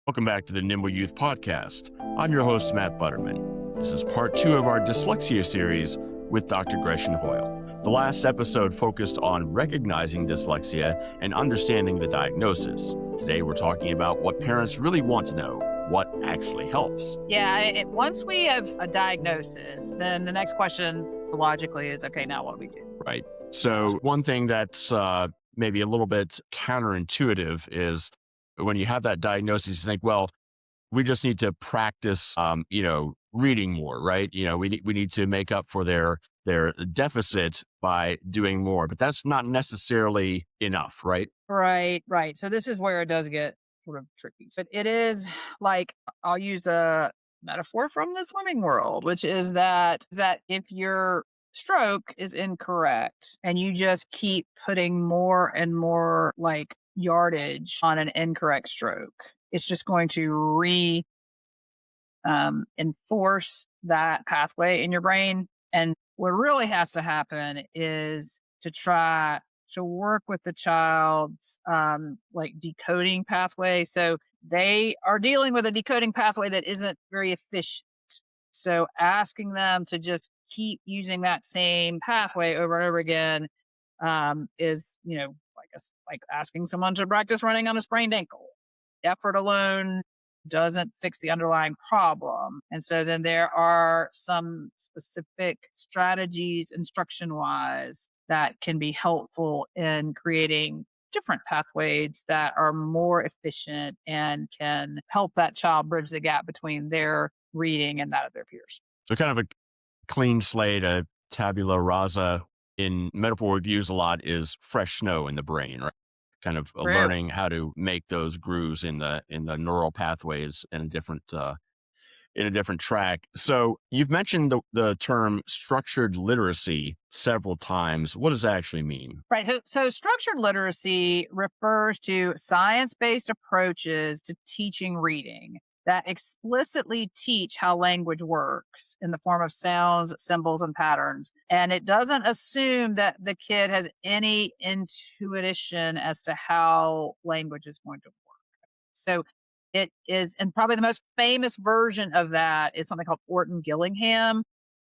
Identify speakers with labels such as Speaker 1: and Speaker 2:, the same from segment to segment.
Speaker 1: Welcome back to the Nimble Youth Podcast. I'm your host, Matt Butterman. This is part 2 of our dyslexia series with Dr. Gretchen Hoyle. The last episode focused on recognizing dyslexia and understanding the diagnosis. Today, we're talking about what parents really want to know, what actually helps.
Speaker 2: Yeah, once we have a diagnosis, then the next question logically is, okay, now what do we do?
Speaker 1: Right. So one thing that's maybe a little bit counterintuitive is when you have that diagnosis, you think, well, we just need to practice, reading more, right? We need to make up for their deficit by doing more, but that's not necessarily enough, right?
Speaker 2: Right. So this is where it does get sort of tricky. So it is like, I'll use a metaphor from the swimming world, which is that if your stroke is incorrect and you just keep putting more and more like yardage on an incorrect stroke, it's just going to enforce that pathway in your brain. And what really has to happen is to try to work with the child's like decoding pathway. So they are dealing with a decoding pathway that isn't very efficient. So asking them to just keep using that same pathway over and over again is, like asking someone to practice running on a sprained ankle. Effort alone doesn't fix the underlying problem. And so then there are some specific strategies instruction wise that can be helpful in creating different pathways that are more efficient and can help that child bridge the gap between their reading and that of their peers.
Speaker 1: So kind of a clean slate, a tabula rasa in metaphor we've used a lot is fresh snow in the brain, right? Kind of learning how to make those grooves in the neural pathways in a different track. So you've mentioned the term structured literacy several times. What does that actually mean?
Speaker 2: Right. So structured literacy refers to science-based approaches to teaching reading that explicitly teach how language works in the form of sounds, symbols, and patterns. And it doesn't assume that the kid has any intuition as to how language is going to work. So it is, and probably the most famous version of that is something called Orton-Gillingham,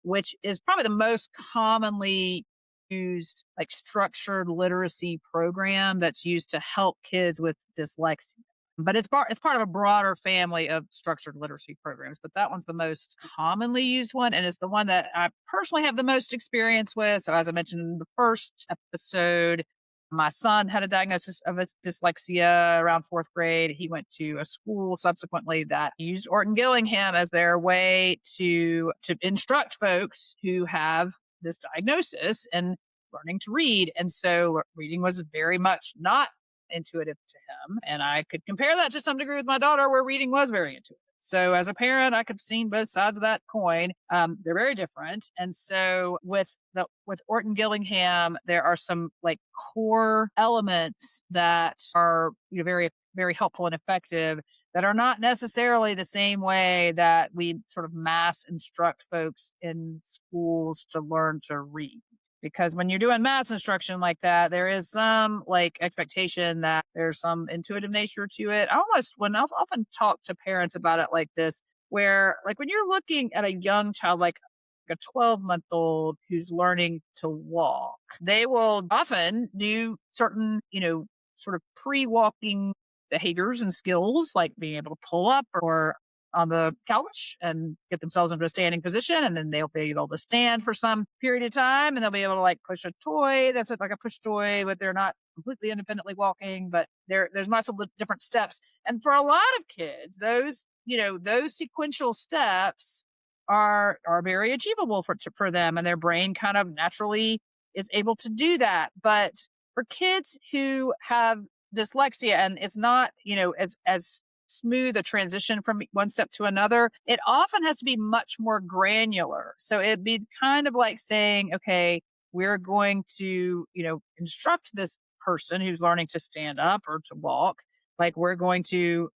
Speaker 2: which is probably the most commonly used like structured literacy program that's used to help kids with dyslexia. But it's part of a broader family of structured literacy programs. But that one's the most commonly used one, and it's the one that I personally have the most experience with. So as I mentioned in the first episode, my son had a diagnosis of dyslexia around 4th grade. He went to a school subsequently that used Orton-Gillingham as their way to instruct folks who have this diagnosis and learning to read. And so reading was very much not intuitive to him. And I could compare that to some degree with my daughter, where reading was very intuitive. So as a parent, I could have seen both sides of that coin. They're very different. And so with Orton-Gillingham, there are some like core elements that are very, very helpful and effective that are not necessarily the same way that we sort of mass instruct folks in schools to learn to read. Because when you're doing mass instruction like that, there is some like expectation that there's some intuitive nature to it. I've often talked to parents about it like this, where like when you're looking at a young child, like a 12-month-old who's learning to walk, they will often do certain, sort of pre-walking behaviors and skills, like being able to pull up or on the couch and get themselves into a standing position. And then they'll be able to stand for some period of time, and they'll be able to like push a toy. That's like a push toy, but they're not completely independently walking, but there's multiple different steps. And for a lot of kids, those sequential steps are very achievable for them, and their brain kind of naturally is able to do that. But for kids who have dyslexia, and it's not, as smooth a transition from one step to another, it often has to be much more granular. So it'd be kind of like saying, okay, we're going to, instruct this person who's learning to stand up or to walk. Like we're going to,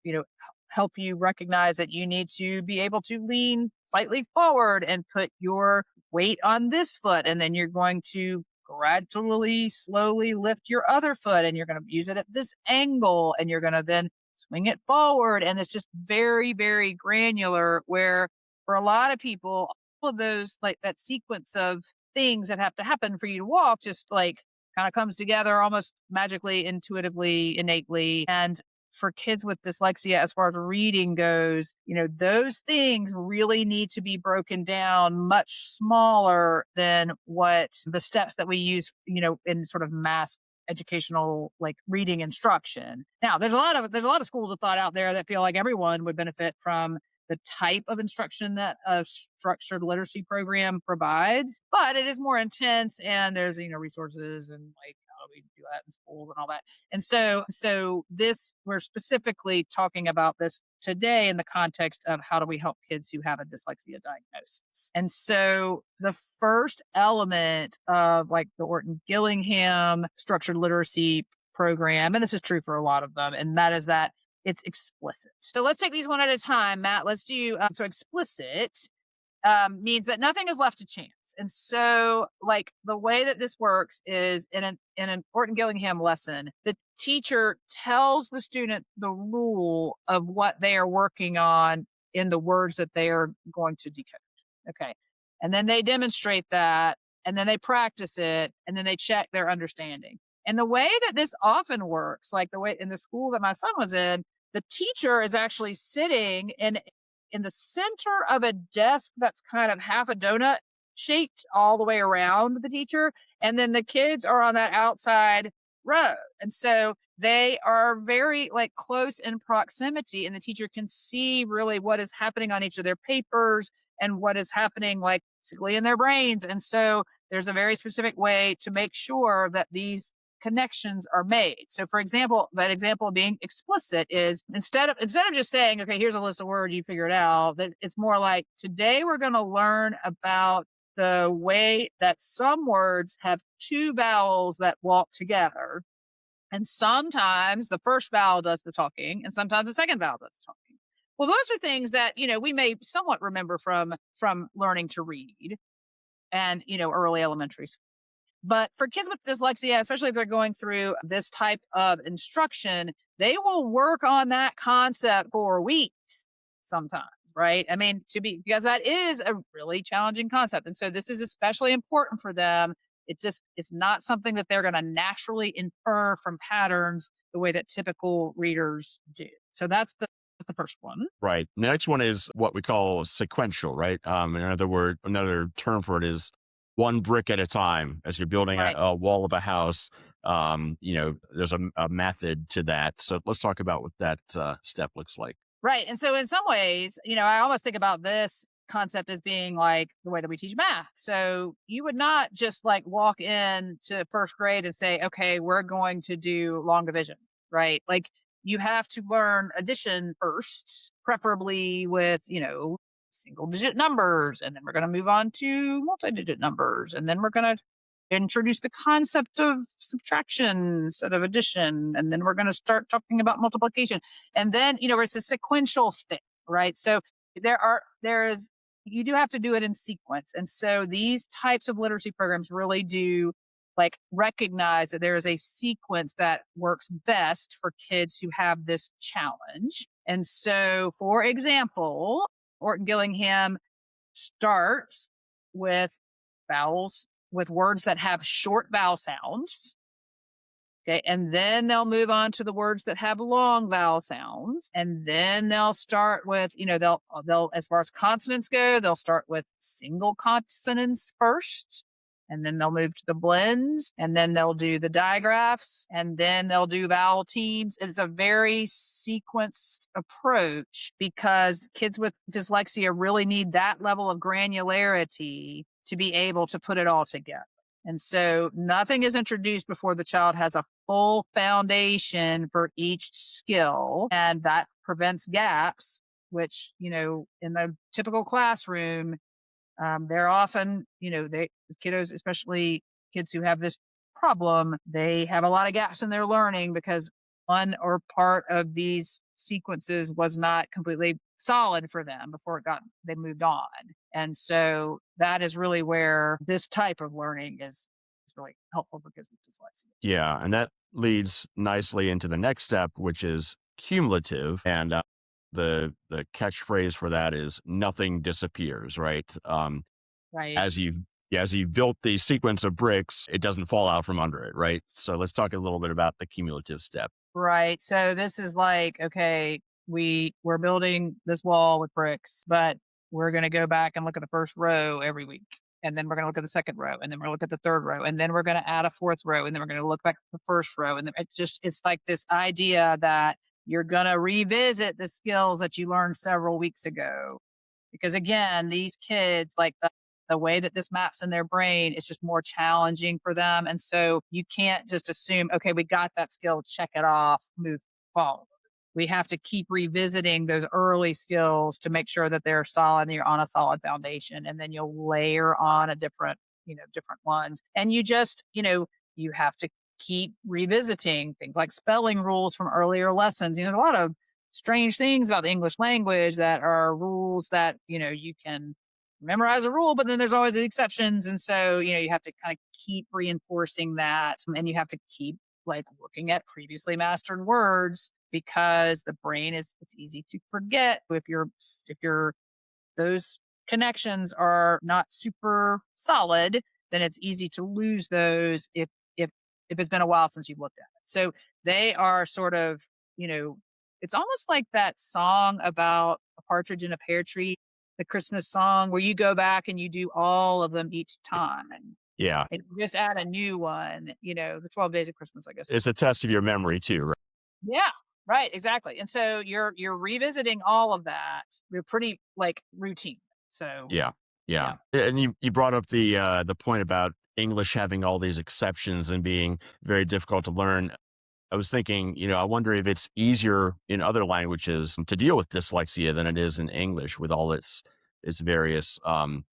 Speaker 2: help you recognize that you need to be able to lean slightly forward and put your weight on this foot. And then you're going to gradually, slowly lift your other foot, and you're going to use it at this angle. And you're going to then swing it forward. And it's just very, very granular, where for a lot of people, all of those, like that sequence of things that have to happen for you to walk, just like kind of comes together almost magically, intuitively, innately. And for kids with dyslexia, as far as reading goes, those things really need to be broken down much smaller than what the steps that we use, in sort of mass educational like reading instruction. Now, there's a lot of schools of thought out there that feel like everyone would benefit from the type of instruction that a structured literacy program provides, but it is more intense, and there's, resources and like how do we do that in schools and all that. And so this, we're specifically talking about this today in the context of how do we help kids who have a dyslexia diagnosis. And so the first element of like the Orton-Gillingham structured literacy program, and this is true for a lot of them, and that is that it's explicit. So let's take these one at a time, Matt. Let's do, so explicit means that nothing is left to chance. And so like the way that this works is in an Orton-Gillingham lesson, the teacher tells the student the rule of what they are working on in the words that they are going to decode. Okay. And then they demonstrate that, and then they practice it, and then they check their understanding. And the way that this often works, like the way in the school that my son was in, the teacher is actually sitting in the center of a desk that's kind of half a donut shaped all the way around the teacher. And then the kids are on that outside row. And so they are very like close in proximity, and the teacher can see really what is happening on each of their papers and what is happening like basically in their brains. And so there's a very specific way to make sure that these connections are made. So for example, that example of being explicit is instead of just saying, okay, here's a list of words, you figure it out, that it's more like, today we're going to learn about the way that some words have two vowels that walk together. And sometimes the first vowel does the talking, and sometimes the second vowel does the talking. Well, those are things that, we may somewhat remember from learning to read and, early elementary school. But for kids with dyslexia, especially if they're going through this type of instruction, they will work on that concept for weeks sometimes, right? I mean, because that is a really challenging concept. And so this is especially important for them. It's not something that they're going to naturally infer from patterns the way that typical readers do. So that's the first one.
Speaker 1: Right. The next one is what we call sequential, right? Another term for it is one brick at a time. As you're building
Speaker 2: Right.
Speaker 1: a wall of a house, there's a method to that. So let's talk about what that step looks like.
Speaker 2: Right. And so in some ways, I almost think about this concept as being like the way that we teach math. So you would not just like walk into first grade and say, okay, we're going to do long division, right? Like you have to learn addition first, preferably with, single digit numbers. And then we're going to move on to multi-digit numbers. And then we're going to introduce the concept of subtraction instead of addition. And then we're going to start talking about multiplication. And then, it's a sequential thing, right? So you do have to do it in sequence. And so these types of literacy programs really do like recognize that there is a sequence that works best for kids who have this challenge. And so, for example, Orton-Gillingham starts with vowels, with words that have short vowel sounds. Okay. And then they'll move on to the words that have long vowel sounds. And then they'll start with, they'll, as far as consonants go, they'll start with single consonants first. And then they'll move to the blends, and then they'll do the digraphs, and then they'll do vowel teams. It's a very sequenced approach because kids with dyslexia really need that level of granularity to be able to put it all together. And so nothing is introduced before the child has a full foundation for each skill, and that prevents gaps, which, in the typical classroom, they're often, kiddos, especially kids who have this problem, they have a lot of gaps in their learning because one or part of these sequences was not completely solid for them before they moved on. And so that is really where this type of learning is really helpful for kids with dyslexia.
Speaker 1: Yeah. And that leads nicely into the next step, which is cumulative, and the catchphrase for that is nothing disappears, right?
Speaker 2: Right.
Speaker 1: As you've as you've built the sequence of bricks, it doesn't fall out from under it, right? So let's talk a little bit about the cumulative step.
Speaker 2: Right. So this is like, okay, we're building this wall with bricks, but we're going to go back and look at the first row every week. And then we're going to look at the second row, and then we're going to look at the third row, and then we're going to add a fourth row, and then we're going to look back at the first row. And then it's like this idea that you're going to revisit the skills that you learned several weeks ago. Because again, these kids, like the way that this maps in their brain is just more challenging for them. And so you can't just assume, okay, we got that skill, check it off, move forward. We have to keep revisiting those early skills to make sure that they're solid and you're on a solid foundation. And then you'll layer on a different ones. And you have to keep revisiting things like spelling rules from earlier lessons. There's a lot of strange things about the English language that are rules that, you can memorize a rule, but then there's always the exceptions. And so, you have to kind of keep reinforcing that. And you have to keep like looking at previously mastered words because the brain it's easy to forget if those connections are not super solid, then it's easy to lose those if it's been a while since you've looked at it. So they are sort of, it's almost like that song about a partridge in a pear tree, the Christmas song where you go back and you do all of them each time.
Speaker 1: Yeah,
Speaker 2: And you just add a new one, the 12 days of Christmas, I guess.
Speaker 1: it's a test of your memory too, right?
Speaker 2: Yeah, right, exactly. And so you're revisiting all of that. You're pretty like routine. So
Speaker 1: Yeah, yeah.
Speaker 2: yeah.
Speaker 1: And you brought up the point about English having all these exceptions and being very difficult to learn. I was thinking, I wonder if it's easier in other languages to deal with dyslexia than it is in English with all its various,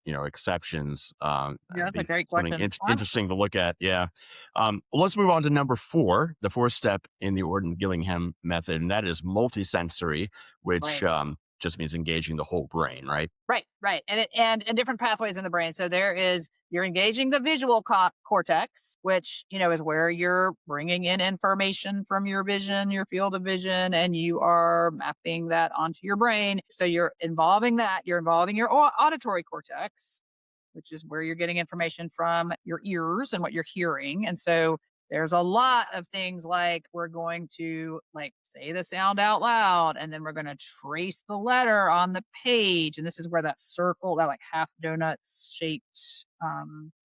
Speaker 1: exceptions.
Speaker 2: Yeah,
Speaker 1: That'd
Speaker 2: that's a
Speaker 1: be
Speaker 2: great
Speaker 1: something
Speaker 2: question.
Speaker 1: interesting to look at. Yeah. Well, let's move on to number four, the fourth step in the Orton-Gillingham method, and that is multisensory, which
Speaker 2: Right.
Speaker 1: just means engaging the whole brain, right?
Speaker 2: Right, right. And different pathways in the brain. So you're engaging the visual cortex, which, is where you're bringing in information from your vision, your field of vision, and you are mapping that onto your brain. So you're involving your auditory cortex, which is where you're getting information from your ears and what you're hearing. And so there's a lot of things like we're going to like say the sound out loud and then we're going to trace the letter on the page. And this is where that circle, that like half donut shaped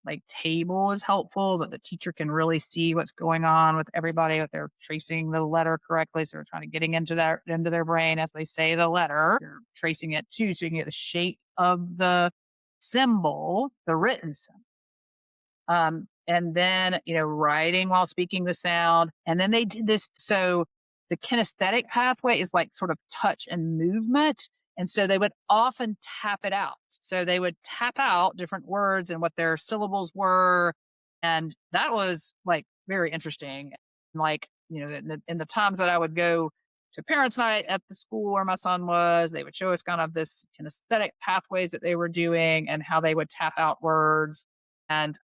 Speaker 2: like table is helpful, that the teacher can really see what's going on with everybody, if they're tracing the letter correctly. So they're trying to getting into their brain as they say the letter. You're tracing it too, so you can get the shape of the symbol, the written symbol. And then, writing while speaking the sound. And then they did this. So the kinesthetic pathway is like sort of touch and movement. And so they would often tap it out. So they would tap out different words and what their syllables were. And that was like very interesting. Like, in the times that I would go to parents' night at the school where my son was, they would show us kind of this kinesthetic pathways that they were doing and how they would tap out words. And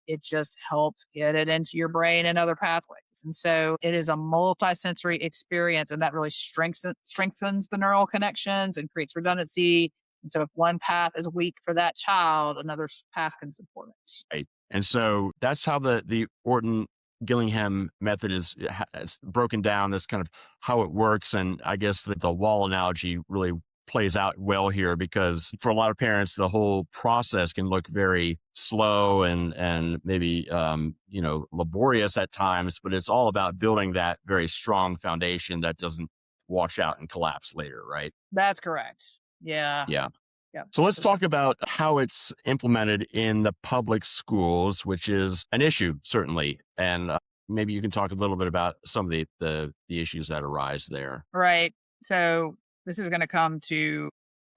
Speaker 2: it just helps get it into your brain and other pathways. And so it is a multisensory experience, and that really strengthens the neural connections and creates redundancy. And so if one path is weak for that child, another path can support it.
Speaker 1: Right. And so that's how the Orton Gillingham method it's broken down. That's kind of how it works. And I guess the wall analogy really plays out well here because for a lot of parents, the whole process can look very slow and maybe, laborious at times, but it's all about building that very strong foundation that doesn't wash out and collapse later. Right.
Speaker 2: That's correct. Yeah.
Speaker 1: Yeah.
Speaker 2: Yeah.
Speaker 1: So let's talk about how it's implemented in the public schools, which is an issue, certainly. And maybe you can talk a little bit about some of the issues that arise there.
Speaker 2: Right. So this is going to come to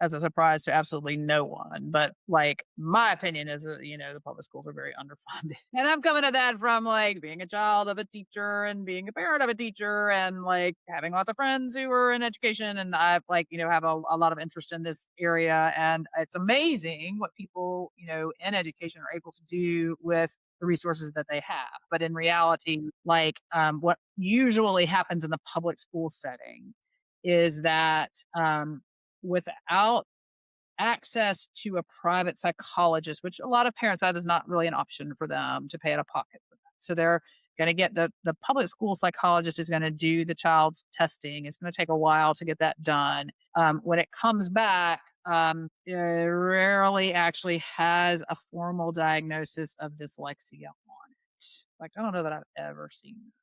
Speaker 2: as a surprise to absolutely no one. But like my opinion is that, the public schools are very underfunded. And I'm coming at that from like being a child of a teacher and being a parent of a teacher and like having lots of friends who are in education. And I've like, have a lot of interest in this area. And it's amazing what people, in education are able to do with the resources that they have. But in reality, like what usually happens in the public school setting is that without access to a private psychologist, which a lot of parents, that is not really an option for them to pay out of pocket for that. So they're going to get the public school psychologist is going to do the child's testing. It's going to take a while to get that done. When it comes back, it rarely actually has a formal diagnosis of dyslexia on it. Like, I don't know that I've ever seen that.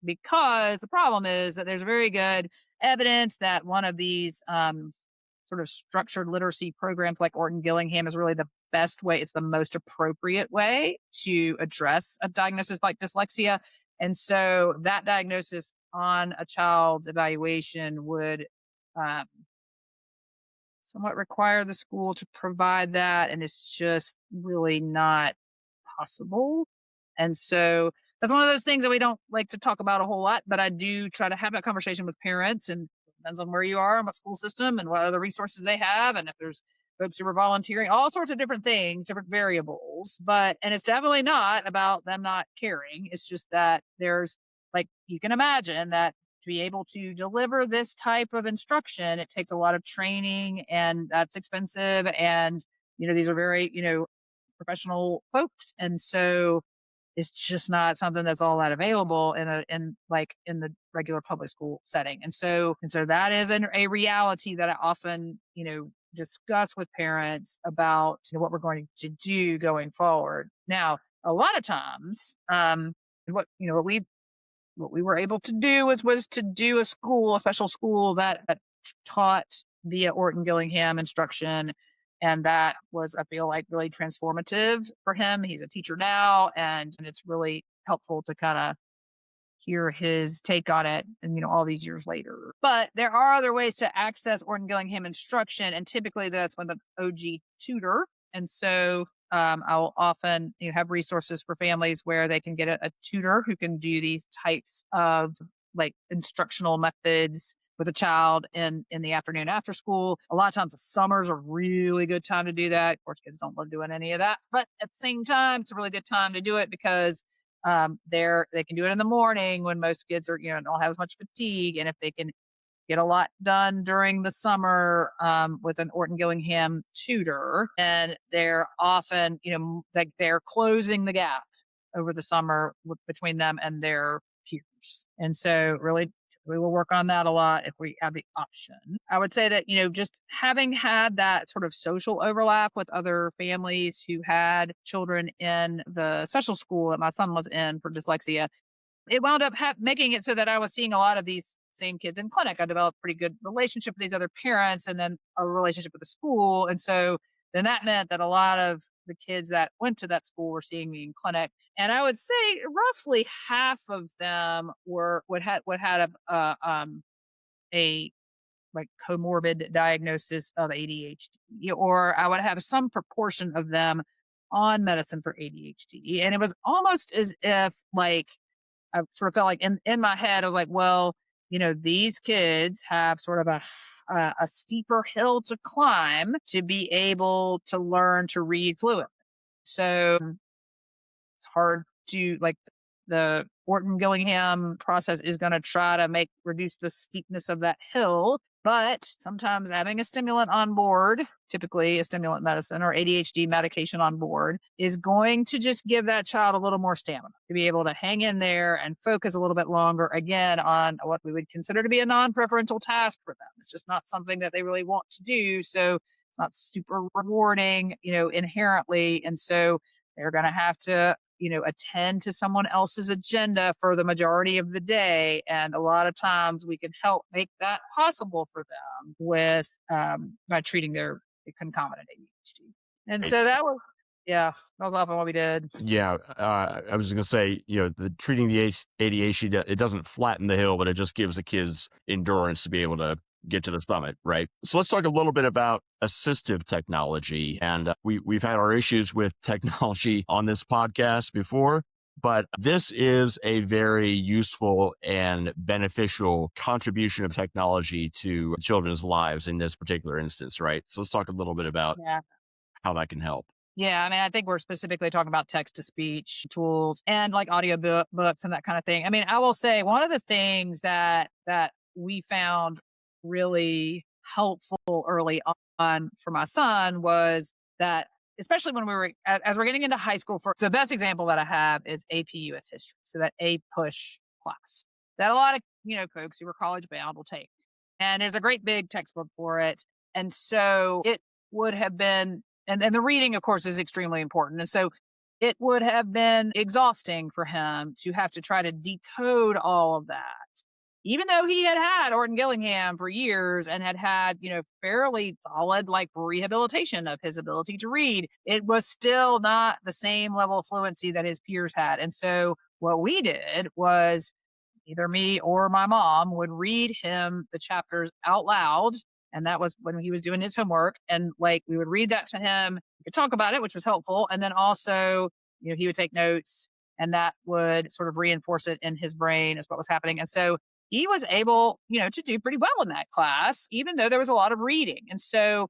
Speaker 2: Because the problem is that there's very good evidence that one of these sort of structured literacy programs like Orton-Gillingham is really the best way. It's the most appropriate way to address a diagnosis like dyslexia. And so that diagnosis on a child's evaluation would um, somewhat require the school to provide that. And it's just really not possible. And so that's one of those things that we don't like to talk about a whole lot, but I do try to have that conversation with parents, and it depends on where you are and what school system and what other resources they have. And if there's folks who are volunteering, all sorts of different things, different variables, and it's definitely not about them not caring. It's just that there's like, you can imagine that to be able to deliver this type of instruction, it takes a lot of training and that's expensive. And, these are very, professional folks. And so it's just not something that's all that available in the regular public school setting. And so that is a reality that I often, discuss with parents about what we're going to do going forward. Now, a lot of times, what we were able to do was to do a special school that taught via Orton-Gillingham instruction. And that was, I feel like, really transformative for him. He's a teacher now, and it's really helpful to kind of hear his take on it and, all these years later. But there are other ways to access Orton-Gillingham instruction, and typically that's with an OG tutor. And so I'll often have resources for families where they can get a tutor who can do these types of like instructional methods with a child in the afternoon after school. A lot of times the summer's a really good time to do that. Of course, kids don't love doing any of that, but at the same time, it's a really good time to do it because they can do it in the morning when most kids are, don't have as much fatigue. And if they can get a lot done during the summer with an Orton-Gillingham tutor, and they're often, like they're closing the gap over the summer between them and their peers. And so really we will work on that a lot if we have the option. I would say that, just having had that sort of social overlap with other families who had children in the special school that my son was in for dyslexia, it wound up making it so that I was seeing a lot of these same kids in clinic. I developed a pretty good relationship with these other parents and then a relationship with the school. And so then that meant that a lot of the kids that went to that school were seeing me in clinic. And I would say roughly half of them had a like comorbid diagnosis of ADHD, or I would have some proportion of them on medicine for ADHD. And it was almost as if like I sort of felt like in my head, I was like, well, these kids have sort of a steeper hill to climb to be able to learn to read fluently. So it's hard to like the Orton-Gillingham process is going to try to reduce the steepness of that hill. But sometimes having a stimulant on board, typically a stimulant medicine or ADHD medication on board, is going to just give that child a little more stamina to be able to hang in there and focus a little bit longer, again, on what we would consider to be a non-preferential task for them. It's just not something that they really want to do. So it's not super rewarding, inherently. And so they're going to have to attend to someone else's agenda for the majority of the day. And a lot of times we can help make that possible for them by treating their concomitant ADHD. And so that was often what we did.
Speaker 1: Yeah, I was going to say, the treating the ADHD, it doesn't flatten the hill, but it just gives the kids endurance to be able to get to the summit, right? So let's talk a little bit about assistive technology. And we've had our issues with technology on this podcast before, but this is a very useful and beneficial contribution of technology to children's lives in this particular instance, right? So let's talk a little bit about how that can help.
Speaker 2: Yeah, I mean, I think we're specifically talking about text-to-speech tools and like audio books and that kind of thing. I mean, I will say one of the things that we found really helpful early on for my son was that, especially when as we're getting into high school. So the best example that I have is AP US history. So that A push class that a lot of, folks who are college bound will take. And there's a great big textbook for it. And so it would have been, and the reading, of course, is extremely important. And so it would have been exhausting for him to have to try to decode all of that. Even though he had had Orton-Gillingham for years and had, fairly solid like rehabilitation of his ability to read, it was still not the same level of fluency that his peers had. And so what we did was either me or my mom would read him the chapters out loud. And that was when he was doing his homework. And like we would read that to him, we could talk about it, which was helpful. And then also, he would take notes and that would sort of reinforce it in his brain as what was happening. And so he was able, to do pretty well in that class, even though there was a lot of reading. And so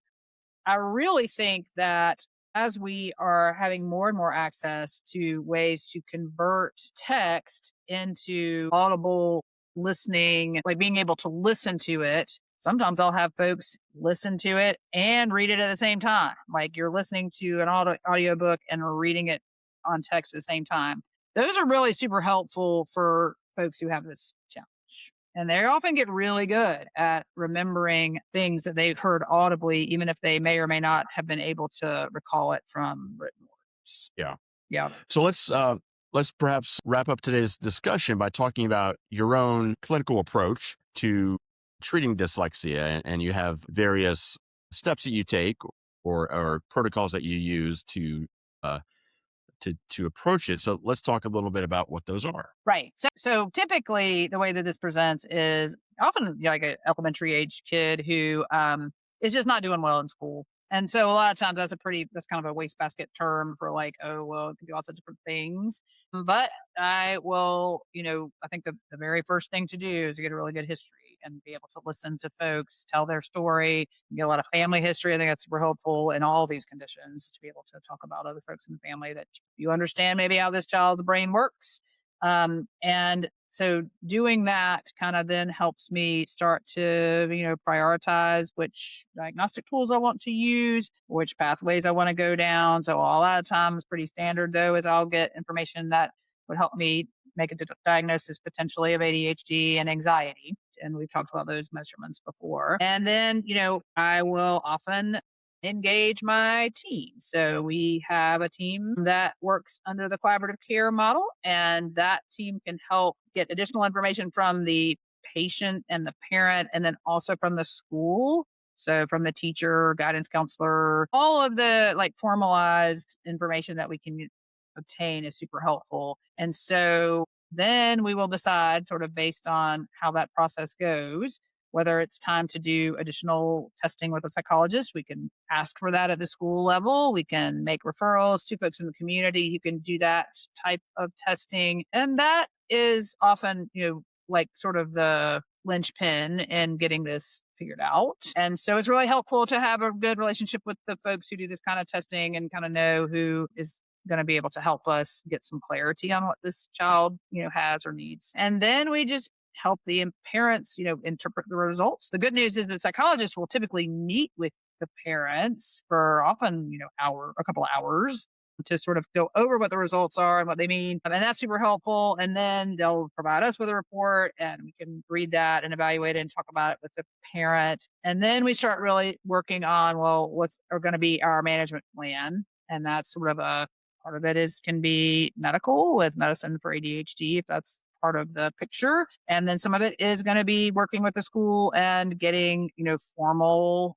Speaker 2: I really think that as we are having more and more access to ways to convert text into audible listening, like being able to listen to it, sometimes I'll have folks listen to it and read it at the same time. Like you're listening to an audiobook and reading it on text at the same time. Those are really super helpful for folks who have this challenge. And they often get really good at remembering things that they've heard audibly, even if they may or may not have been able to recall it from written words.
Speaker 1: Yeah.
Speaker 2: Yeah.
Speaker 1: So let's perhaps wrap up today's discussion by talking about your own clinical approach to treating dyslexia, and you have various steps that you take or protocols that you use uh, to approach it. So let's talk a little bit about what those are.
Speaker 2: Right. So typically the way that this presents is often like an elementary age kid who is just not doing well in school. And so a lot of times that's kind of a wastebasket term for like, oh, well, it can do all sorts of different things. But I will, I think the very first thing to do is to get a really good history and be able to listen to folks tell their story, get a lot of family history. I think that's super helpful in all these conditions to be able to talk about other folks in the family that you understand maybe how this child's brain works. And so doing that kind of then helps me start to, prioritize which diagnostic tools I want to use, which pathways I want to go down. So a lot of times pretty standard though, is I'll get information that would help me make a diagnosis potentially of ADHD and anxiety. And we've talked about those measurements before. And then, I will often engage my team. So we have a team that works under the collaborative care model, and that team can help get additional information from the patient and the parent, and then also from the school. So from the teacher, guidance counselor, all of the like formalized information that we can obtain is super helpful. And so then we will decide sort of based on how that process goes, whether it's time to do additional testing with a psychologist. We can ask for that at the school level. We can make referrals to folks in the community who can do that type of testing. And that is often, like sort of the linchpin in getting this figured out. And so it's really helpful to have a good relationship with the folks who do this kind of testing and kind of know who is going to be able to help us get some clarity on what this child, has or needs. And then we just help the parents, interpret the results. The good news is that psychologists will typically meet with the parents for often, a couple of hours to sort of go over what the results are and what they mean. And that's super helpful. And then they'll provide us with a report and we can read that and evaluate it and talk about it with the parent. And then we start really working on, well, what's going to be our management plan. And that's sort of part of it can be medical with medicine for ADHD, if that's part of the picture. And then some of it is going to be working with the school and getting, formal,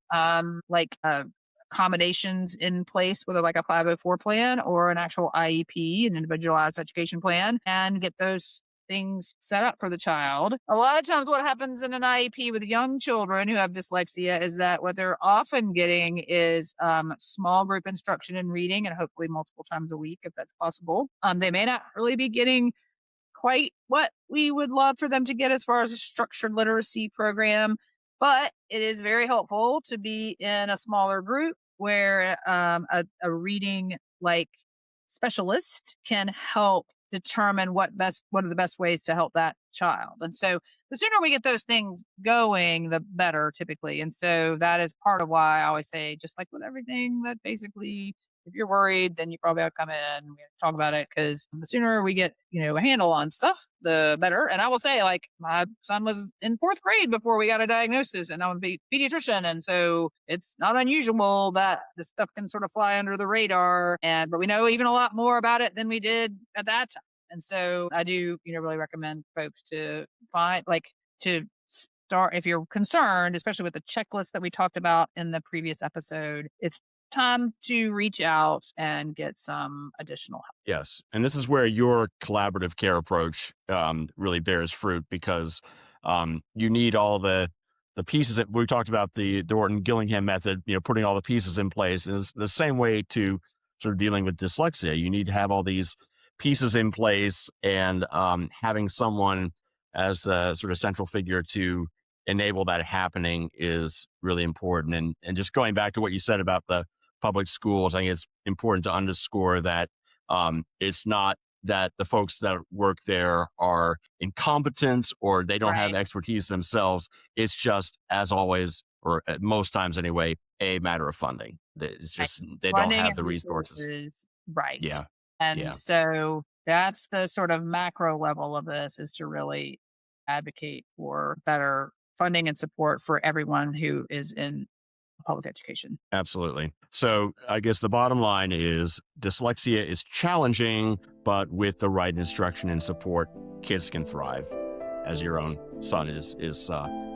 Speaker 2: accommodations in place, whether like a 504 plan or an actual IEP, an individualized education plan, and get those things set up for the child. A lot of times what happens in an IEP with young children who have dyslexia is that what they're often getting is small group instruction in reading, and hopefully multiple times a week if that's possible. They may not really be getting quite what we would love for them to get as far as a structured literacy program, but it is very helpful to be in a smaller group where a reading like specialist can help determine what are the best ways to help that child. And so the sooner we get those things going, the better typically. And so that is part of why I always say, just like with everything, that basically if you're worried, then you probably ought to come in and we have to talk about it, because the sooner we get, a handle on stuff, the better. And I will say, like, my son was in fourth grade before we got a diagnosis, and I'm a pediatrician. And so it's not unusual that this stuff can sort of fly under the radar. But we know even a lot more about it than we did at that time. And so I do, really recommend folks to start, if you're concerned, especially with the checklist that we talked about in the previous episode, it's time to reach out and get some additional help.
Speaker 1: Yes. And this is where your collaborative care approach really bears fruit, because you need all the pieces that we talked about, the Orton-Gillingham method, putting all the pieces in place is the same way to sort of dealing with dyslexia. You need to have all these pieces in place, and having someone as a sort of central figure to enable that happening is really important. And just going back to what you said about the public schools, I think it's important to underscore that it's not that the folks that work there are incompetent or they don't have expertise themselves. It's just, as always, or at most times anyway, a matter of funding. It's just they
Speaker 2: Funding
Speaker 1: don't have
Speaker 2: and
Speaker 1: the resources.
Speaker 2: Right.
Speaker 1: Yeah.
Speaker 2: And so that's the sort of macro level of this, is to really advocate for better funding and support for everyone who is in public education.
Speaker 1: Absolutely. So I guess the bottom line is dyslexia is challenging, but with the right instruction and support, kids can thrive, as your own son is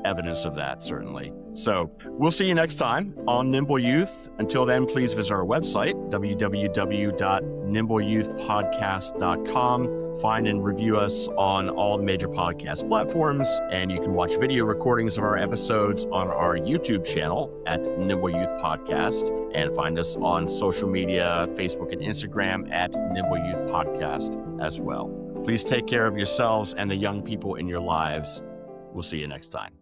Speaker 1: evidence of that, certainly. So we'll see you next time on Nimble Youth. Until then, please visit our website, www.nimbleyouthpodcast.com. Find and review us on all the major podcast platforms, and you can watch video recordings of our episodes on our YouTube channel at Nimble Youth Podcast, and find us on social media, Facebook and Instagram at Nimble Youth Podcast as well. Please take care of yourselves and the young people in your lives. We'll see you next time.